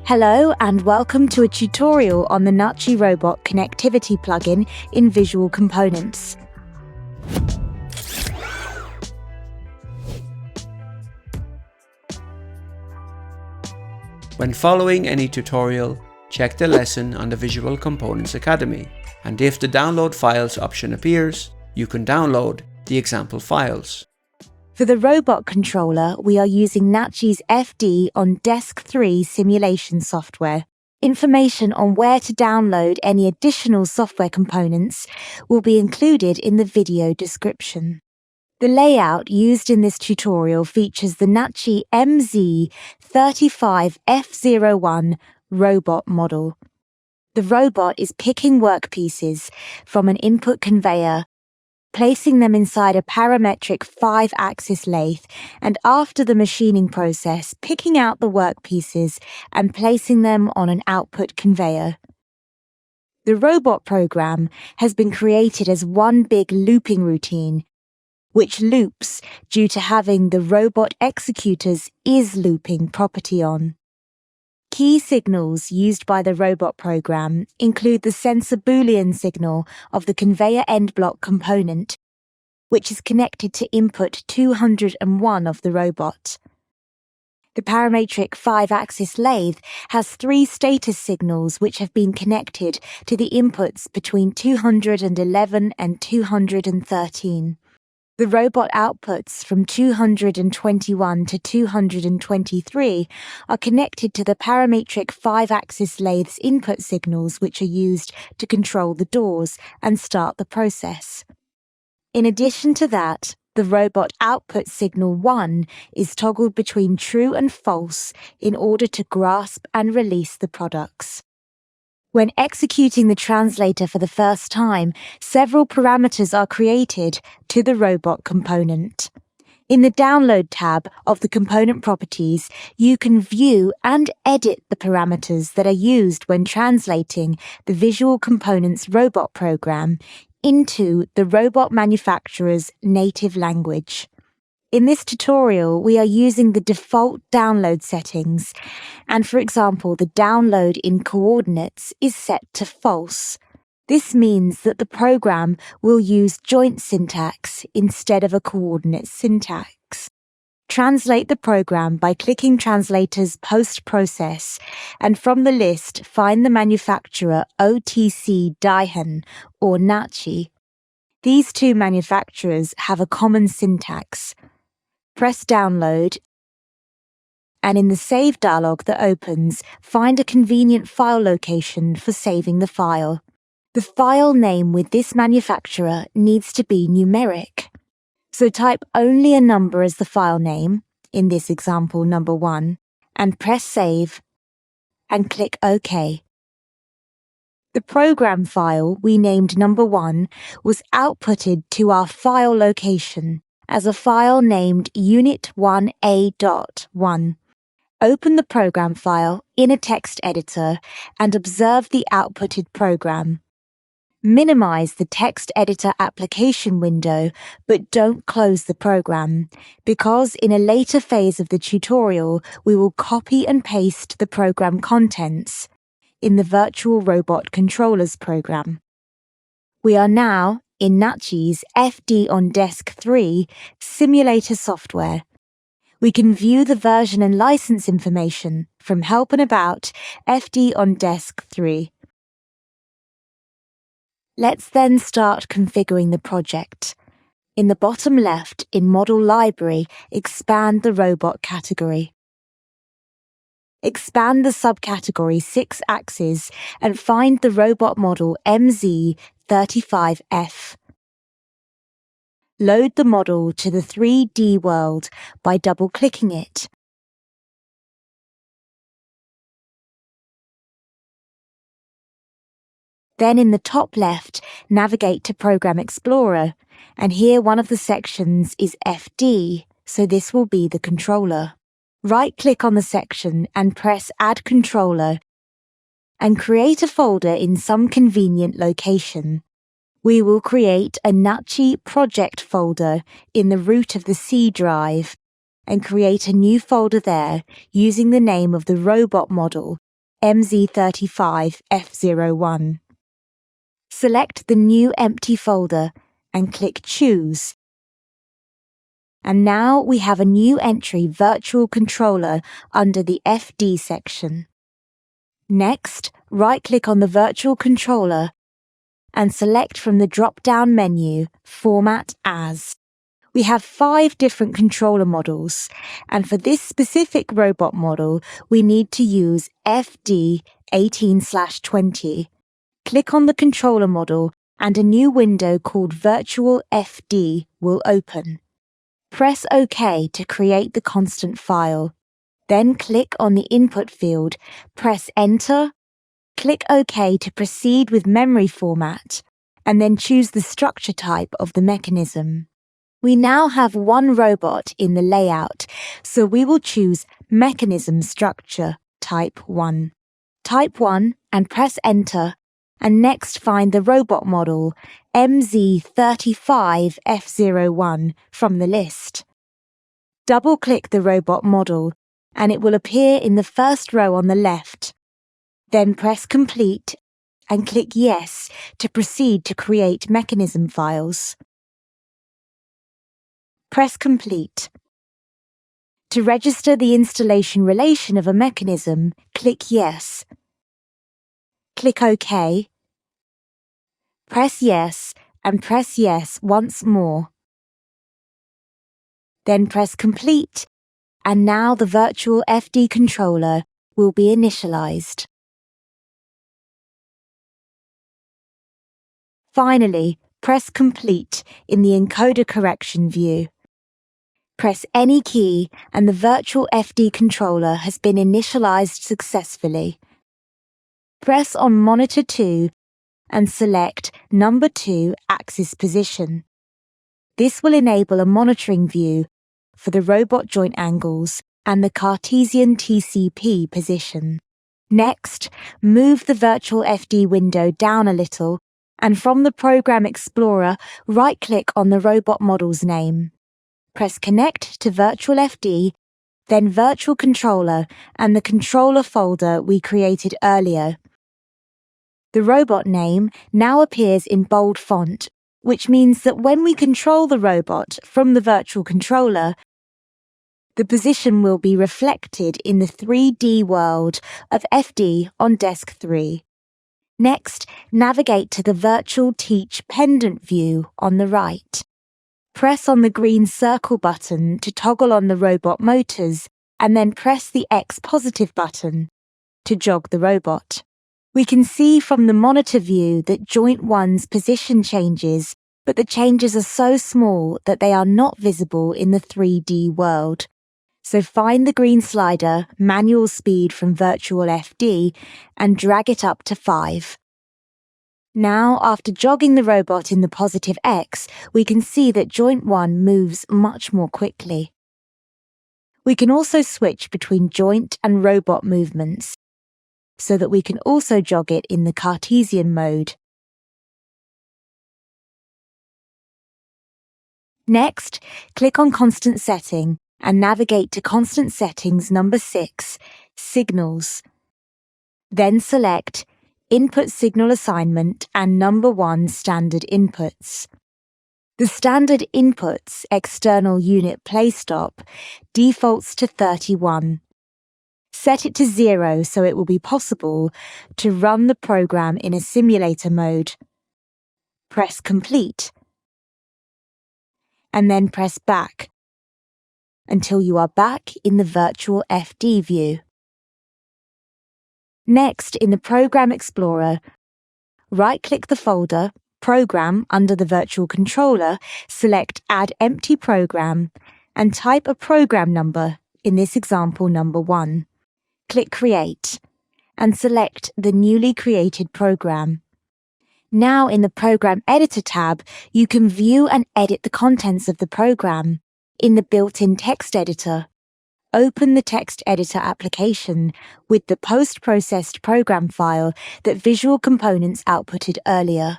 Hello and welcome to a tutorial on the Nachi Robot connectivity plugin in Visual Components. When following any tutorial, check the lesson on the Visual Components Academy, and if the Download Files option appears, you can download the example files. For the robot controller, we are using Nachi's FD on Desk 3 simulation software. Information on where to download any additional software components will be included in the video description. The layout used in this tutorial features the Nachi MZ35F01 robot model. The robot is picking workpieces from an input conveyor, placing them inside a parametric 5-axis lathe, and after the machining process, picking out the workpieces and placing them on an output conveyor. The robot program has been created as one big looping routine, which loops due to having the robot executor's is-looping property on. Key signals used by the robot program include the sensor Boolean signal of the conveyor end block component, which is connected to input 201 of the robot. The parametric 5-axis lathe has 3 status signals which have been connected to the inputs between 211 and 213. The robot outputs from 221 to 223 are connected to the parametric 5-axis lathe's input signals, which are used to control the doors and start the process. In addition to that, the robot output signal 1 is toggled between true and false in order to grasp and release the products. When executing the translator for the first time, several parameters are created to the robot component. In the Download tab of the component properties, you can view and edit the parameters that are used when translating the Visual Components robot program into the robot manufacturer's native language. In this tutorial, we are using the default download settings, and for example, the download in coordinates is set to false. This means that the program will use joint syntax instead of a coordinate syntax. Translate the program by clicking Translator's Postprocess, and from the list, find the manufacturer OTC Daihan or Nachi. These two manufacturers have a common syntax. Press Download, and in the Save dialog that opens, find a convenient file location for saving the file. The file name with this manufacturer needs to be numeric. So type only a number as the file name, in this example number 1, and press Save, and click OK. The program file we named number 1 was outputted to our file location as a file named unit1a.1. Open the program file in a text editor and observe the outputted program. Minimize the text editor application window, but don't close the program, because in a later phase of the tutorial, we will copy and paste the program contents in the Virtual Robot Controllers program. We are now in Nachi's FD on Desk 3 simulator software. We can view the version and license information from Help and About FD on Desk 3. Let's then start configuring the project. In the bottom left, in Model Library, expand the Robot category. Expand the subcategory 6 axes and find the robot model MZ35F. Load the model to the 3D world by double-clicking it. Then in the top left, navigate to Program Explorer, and here one of the sections is FD, so this will be the controller. Right-click on the section and press Add Controller, and create a folder in some convenient location. We will create a Nachi project folder in the root of the C drive, and create a new folder there using the name of the robot model MZ35F01. Select the new empty folder and click Choose. And now we have a new entry Virtual Controller under the FD section. Next, right-click on the virtual controller and select from the drop-down menu Format As. We have 5 different controller models, and for this specific robot model, we need to use FD 18/20. Click on the controller model and a new window called Virtual FD will open. Press OK to create the constant file. Then click on the input field, press Enter, click OK to proceed with memory format, and then choose the structure type of the mechanism. We now have one robot in the layout, so we will choose Mechanism Structure Type 1. Type 1 and press Enter, and next find the robot model MZ35F01 from the list. Double-click the robot model, and it will appear in the first row on the left. Then press Complete and click Yes to proceed to create mechanism files. Press Complete. To register the installation relation of a mechanism, click Yes. Click OK. Press Yes and press Yes once more. Then press Complete, and now the virtual FD controller will be initialized. Finally, press Complete in the encoder correction view. Press any key and the virtual FD controller has been initialized successfully. Press on Monitor 2 and select Number 2 Axis Position. This will enable a monitoring view for the robot joint angles and the Cartesian TCP position. Next, move the virtual FD window down a little, and from the Program Explorer, right-click on the robot model's name. Press Connect to Virtual FD, then Virtual Controller and the controller folder we created earlier. The robot name now appears in bold font, which means that when we control the robot from the virtual controller, the position will be reflected in the 3D world of FD on Desk 3. Next, navigate to the Virtual Teach Pendant view on the right. Press on the green circle button to toggle on the robot motors, and then press the X positive button to jog the robot. We can see from the monitor view that joint 1's position changes, but the changes are so small that they are not visible in the 3D world. So find the green slider, manual speed from Virtual FD, and drag it up to 5. Now, after jogging the robot in the positive X, we can see that joint 1 moves much more quickly. We can also switch between joint and robot movements, so that we can also jog it in the Cartesian mode. Next, click on Constant Setting and navigate to Constant Settings number 6, Signals. Then select Input Signal Assignment and number 1 Standard Inputs. The standard inputs external unit play stop defaults to 31. Set it to 0 so it will be possible to run the program in a simulator mode. Press Complete, and then press Back until you are back in the Virtual FD view. Next, in the Program Explorer, right-click the folder, Program under the Virtual Controller, select Add Empty Program, and type a program number, in this example number 1. Click Create, and select the newly created program. Now in the Program Editor tab, you can view and edit the contents of the program. In the built-in text editor, open the text editor application with the post-processed program file that Visual Components outputted earlier.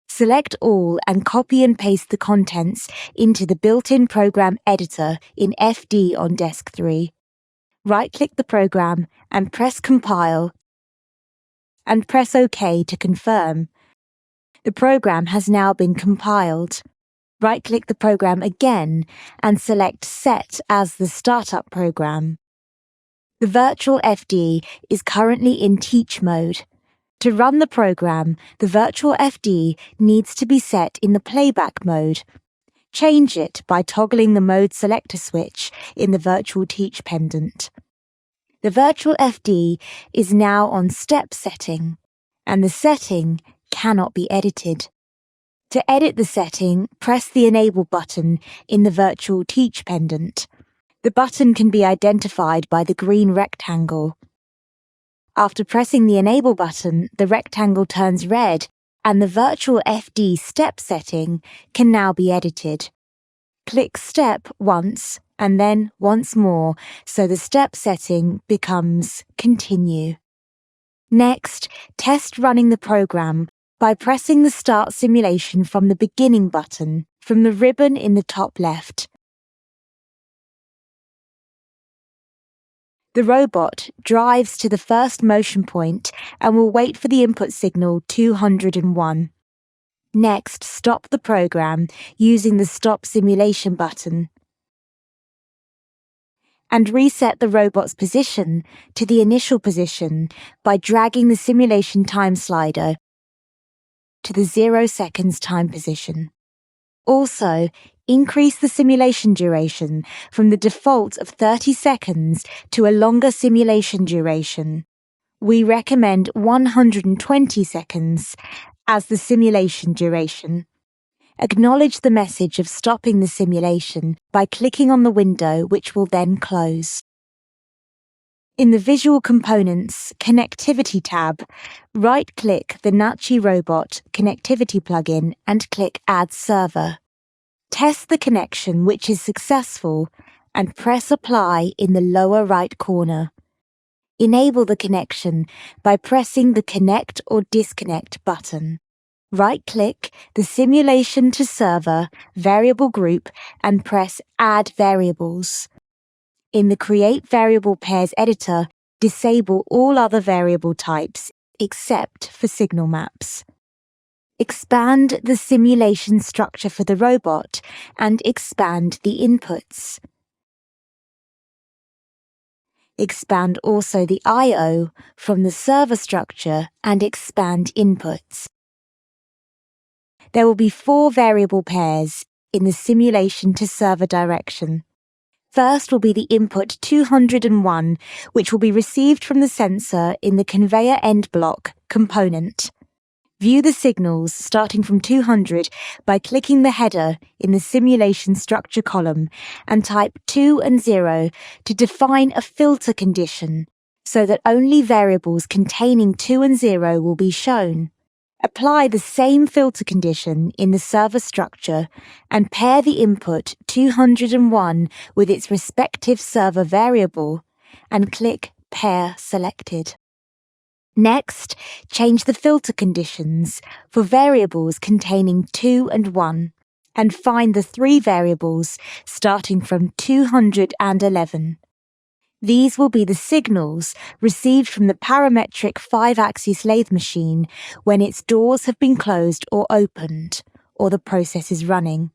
Select all and copy and paste the contents into the built-in program editor in FD on Desk 3. right-click the program and press Compile, and press OK to confirm. The program has now been compiled. Right-click the program again and select Set as the startup program. The virtual FD is currently in teach mode. To run the program, the virtual FD needs to be set in the playback mode. Change it by toggling the mode selector switch in the virtual teach pendant. The virtual FD is now on step setting, and the setting cannot be edited. To edit the setting, press the Enable button in the virtual teach pendant. The button can be identified by the green rectangle. After pressing the Enable button, the rectangle turns red, and the virtual FD step setting can now be edited. Click Step once and then once more, so the step setting becomes Continue. Next, test running the program by pressing the Start Simulation from the Beginning button from the ribbon in the top left. The robot drives to the first motion point and will wait for the input signal 201. Next, stop the program using the Stop Simulation button and reset the robot's position to the initial position by dragging the simulation time slider to the 0 seconds time position. Also, increase the simulation duration from the default of 30 seconds to a longer simulation duration. We recommend 120 seconds as the simulation duration. Acknowledge the message of stopping the simulation by clicking on the window, which will then close. In the Visual Components Connectivity tab, right-click the Nachi Robot Connectivity plugin and click Add Server. Test the connection which is successful and press Apply in the lower right corner. Enable the connection by pressing the Connect or Disconnect button. Right-click the Simulation to Server variable group and press Add Variables. In the Create Variable Pairs editor, disable all other variable types except for signal maps. Expand the simulation structure for the robot and expand the inputs. Expand also the I/O from the server structure and expand inputs. There will be 4 variable pairs in the simulation to server direction. First will be the input 201, which will be received from the sensor in the conveyor end block component. View the signals starting from 200 by clicking the header in the simulation structure column and type 2 and 0 to define a filter condition so that only variables containing 2 and 0 will be shown. Apply the same filter condition in the server structure and pair the input 201 with its respective server variable and click Pair Selected. Next, change the filter conditions for variables containing 2 and 1 and find the 3 variables starting from 211. These will be the signals received from the parametric 5-axis lathe machine when its doors have been closed or opened, or the process is running.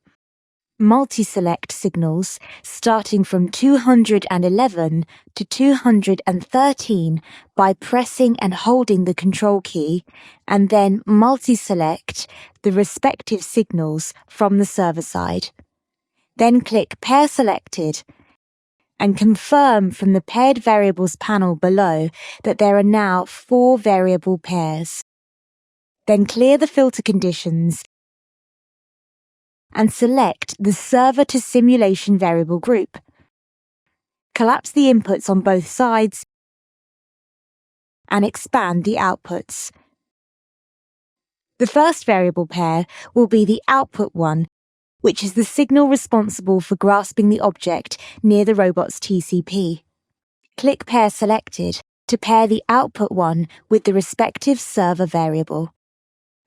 Multi-select signals starting from 211 to 213 by pressing and holding the control key, and then multi-select the respective signals from the server side. Then click Pair Selected and confirm from the Paired Variables panel below that there are now 4 variable pairs. Then clear the filter conditions and select the Server to Simulation variable group. Collapse the inputs on both sides and expand the outputs. The first variable pair will be the output one, which is the signal responsible for grasping the object near the robot's TCP. Click Pair Selected to pair the output one with the respective server variable.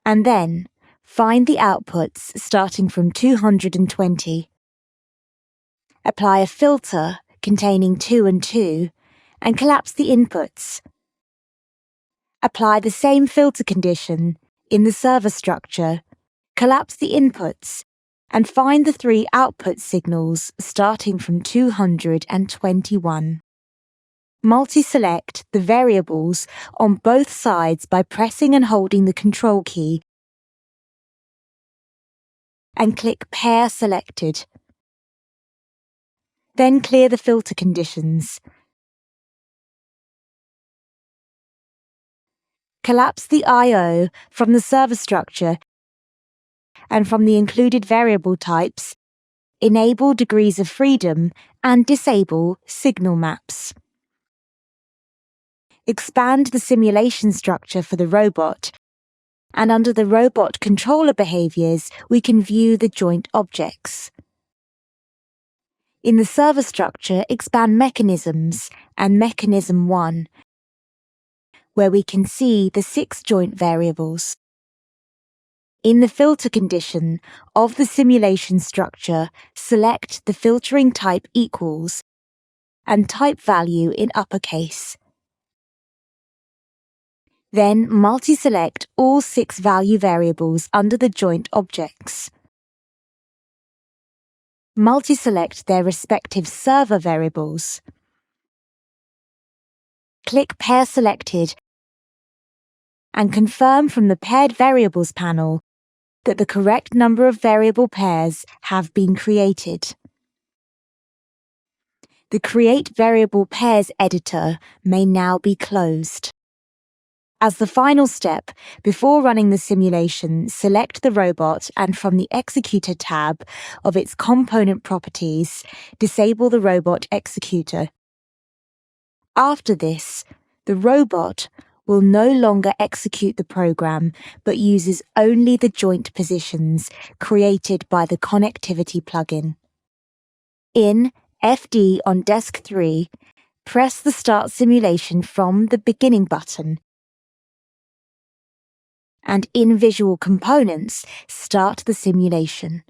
And then, find the outputs starting from 220. Apply a filter containing 2 and 2 and collapse the inputs. Apply the same filter condition in the server structure, collapse the inputs, and find the 3 output signals starting from 221. Multi-select the variables on both sides by pressing and holding the Control key, and click Pair Selected. Then clear the filter conditions. Collapse the I/O from the server structure and from the included variable types, enable degrees of freedom and disable signal maps. Expand the simulation structure for the robot, and under the robot controller behaviors, we can view the joint objects. In the server structure, expand mechanisms and mechanism 1, where we can see the 6 joint variables. In the filter condition of the simulation structure, select the filtering type equals and type value in uppercase. Then multi-select all 6 value variables under the joint objects. Multi-select their respective server variables. Click Pair Selected and confirm from the Paired Variables panel that the correct number of variable pairs have been created. The Create Variable Pairs editor may now be closed. As the final step, before running the simulation, select the robot and from the Executor tab of its component properties, disable the robot executor. After this, the robot will no longer execute the program, but uses only the joint positions created by the connectivity plugin. In FD on Desk 3, press the Start Simulation from the Beginning button, and in Visual Components, start the simulation.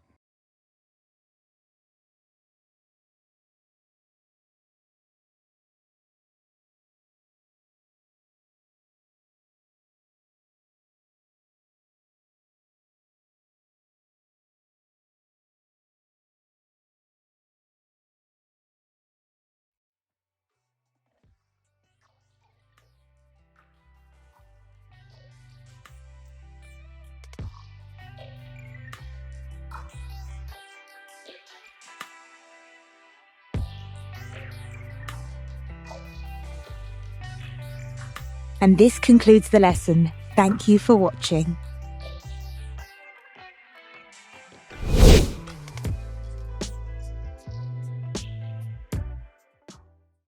And this concludes the lesson. Thank you for watching.